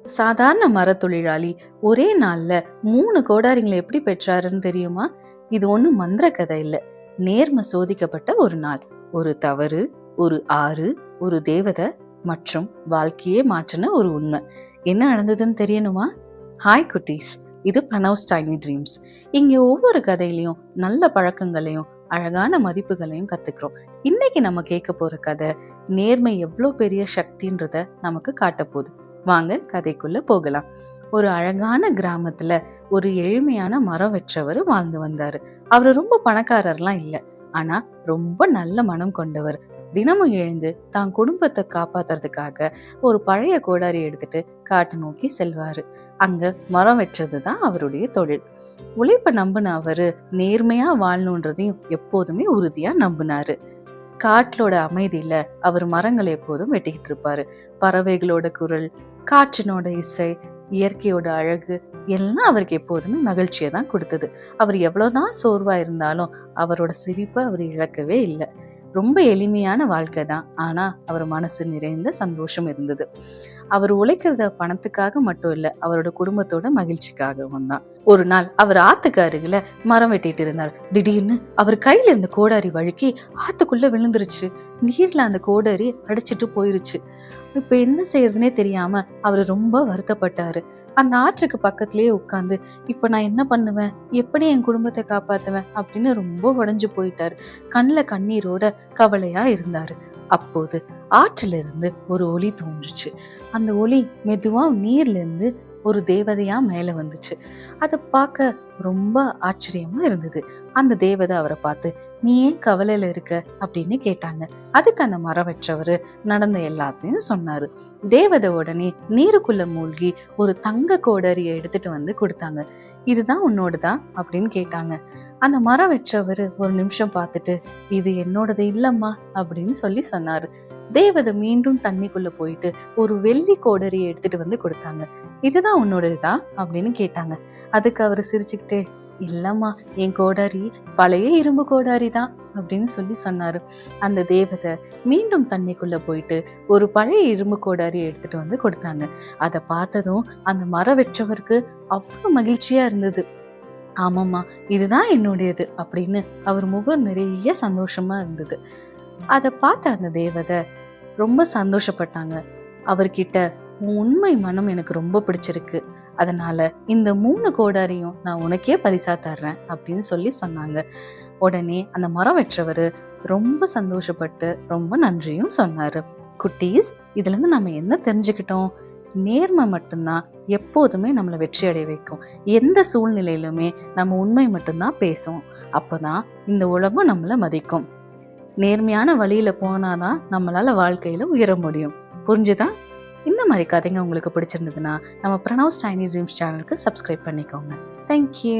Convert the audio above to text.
சாதாரண மரத்தொழிலாளி ஒரே நாள்ல 3 கோடாரிங்களை எப்படி பெற்றாருன்னு தெரியுமா? இது ஒண்ணும் மந்திர கதை இல்ல. நேர்மை சோதிக்கப்பட்ட ஒரு நாள், ஒரு தவறு, ஒரு ஆறு, ஒரு தேவதை மற்றும் வாழ்க்கையே மாற்றின ஒரு உண்மை. என்ன நடந்ததுன்னு தெரியணுமா? ஹாய் குட்டீஸ், இது பிரணவ்ஸ் டைனி ட்ரீம்ஸ். இங்க ஒவ்வொரு கதையிலையும் நல்ல பழக்கங்களையும் அழகான மதிப்புகளையும் கத்துக்கிறோம். இன்னைக்கு நம்ம கேட்க போற கதை நேர்மை எவ்வளவு பெரிய சக்தின்றத நமக்கு காட்ட போகுது. வாங்க கதைக்குள்ள போகலாம். ஒரு அழகான கிராமத்துல ஒரு எளிமையான மரம் வெற்றவர் வாழ்ந்து வந்தாரு. அவரு ரொம்ப பணக்காரர்லாம் இல்ல, ஆனா ரொம்ப நல்ல மனம் கொண்டவர். தினமும் எழுந்து தான் குடும்பத்தை காப்பாத்துறதுக்காக ஒரு பழைய கோடாரி எடுத்துட்டு காட்டு நோக்கி செல்வாரு. அங்க மரம் வெற்றதுதான் அவருடைய தொழில். உழைப்ப நம்பின அவரு நேர்மையா வாழணுன்றதையும் எப்போதுமே உறுதியா நம்பினாரு. காட்டோட அமைதியில அவர் மரங்களை எப்போதும் வெட்டிக்கிட்டு இருப்பாரு. பறவைகளோட குரல், காற்றினோட இசை, இயற்கையோட அழகு எல்லாம் அவருக்கு எப்போதுமே மகிழ்ச்சியை தான் கொடுத்தது. அவர் எவ்வளவுதான் சோர்வா இருந்தாலும் அவரோட சிரிப்பை அவர் இழக்கவே இல்லை. ரொம்ப எளிமையான வாழ்க்கை தான், ஆனா அவர் மனசு நிறைந்த சந்தோஷம் இருந்தது. அவர் உழைக்கிறத பணத்துக்காக மட்டும் இல்ல, அவரோட குடும்பத்தோட மகிழ்ச்சிக்காகவும் தான். ஒரு நாள் அவர் ஆத்துக்கு அருகில மரம் வெட்டிட்டு இருந்தார். திடீர்னு அவர் கையில இருந்த கோடாரி வழுக்கி ஆத்துக்குள்ள விழுந்துருச்சு. நீர்ல அந்த கோடாரி அடிச்சிட்டு போயிருச்சு. இப்ப என்ன செய்யறதுனே தெரியாம அவர் ரொம்ப வருத்தப்பட்டாரு. அந்த ஆற்றுக்கு பக்கத்திலேயே உட்கார்ந்து, இப்ப நான் என்ன பண்ணுவேன், எப்படி என் குடும்பத்தை காப்பாத்துவேன் அப்படின்னு ரொம்ப உடைஞ்சு போயிட்டாரு. கண்ணுல கண்ணீரோட கவலையா இருந்தாரு. அப்போது ஆற்றில இருந்து ஒரு ஒளி தோன்றுச்சு. அந்த ஒளி மெதுவா நீர்ல இருந்து ஒரு தேவதையா மேல வந்துச்சு. அதை பார்க்க ரொம்ப ஆச்சரியமா இருந்தது. அந்த தேவதை அவரை பார்த்து, நீ ஏன் கவலையில இருக்க அப்படின்னு கேட்டாங்க. அதுக்கு அந்த மரம் வெற்றவரு நடந்த எல்லாத்தையும் சொன்னாரு. தேவதை உடனே நீருக்குள்ள மூழ்கி ஒரு தங்க கோடரியை எடுத்துட்டு வந்து கொடுத்தாங்க. இதுதான் உன்னோடதா அப்படின்னு கேட்டாங்க. அந்த மரம் வெற்றவரு ஒரு நிமிஷம் பார்த்துட்டு, இது என்னோடது இல்லம்மா அப்படின்னு சொல்லி சொன்னாரு. தேவதை மீண்டும் தண்ணிக்குள்ள போயிட்டு ஒரு வெள்ளி கோடரியை எடுத்துட்டு வந்து கொடுத்தாங்க. இதுதான் உன்னோடதா அப்படின்னு கேட்டாங்க. அதுக்கு அவரு சிரிச்சுக்கிட்டே, இல்லம்மா, என் கோடாரி பழைய இரும்பு கோடாரி தான் அப்படின்னு சொல்லி சொன்னாரு. அந்த தேவதை மீண்டும் தண்ணிக்குள்ள போயிட்டு ஒரு பழைய இரும்பு கோடாரியை எடுத்துட்டு வந்து கொடுத்தாங்க. அதை பார்த்ததும் அந்த மரம் வெற்றவருக்கு அவ்வளவு மகிழ்ச்சியா இருந்தது. ஆமாம்மா, இதுதான் என்னுடையது அப்படின்னு அவர் முகம் நிறைய சந்தோஷமா இருந்தது. அதை பார்த்த அந்த தேவதை ரொம்ப சந்தோஷப்பட்டாங்க. அவர்கிட்ட, உன் உண்மை மனம் எனக்கு ரொம்ப பிடிச்சிருக்கு, அதனால இந்த 3 கோடாரியும் நான் உனக்கே பரிசா தர்றேன் அப்படின்னு சொல்லி சொன்னாங்க. உடனே அந்த மரம் வெற்றவரு ரொம்ப சந்தோஷப்பட்டு ரொம்ப நன்றியும் சொன்னாரு. குட்டீஸ், இதுல இருந்து நம்ம என்ன தெரிஞ்சுக்கிட்டோம்? நேர்மை மட்டும்தான் எப்போதுமே நம்மளை வெற்றி அடைய வைக்கும். எந்த சூழ்நிலையிலுமே நம்ம உண்மை மட்டும்தான் பேசும். அப்பதான் இந்த உலகம் நம்மள மதிக்கும். நேர்மையான வழியில போனாதான் நம்மளால வாழ்க்கையில உயர முடியும். புரிஞ்சுதா? இந்த மாதிரி கதைங்க உங்களுக்கு பிடிச்சிருந்ததுன்னா நம்ம பிரணவ்ஸ் டைனி ட்ரீம்ஸ் சேனலுக்கு சப்ஸ்கிரைப் பண்ணிக்கோங்க. தேங்க்யூ.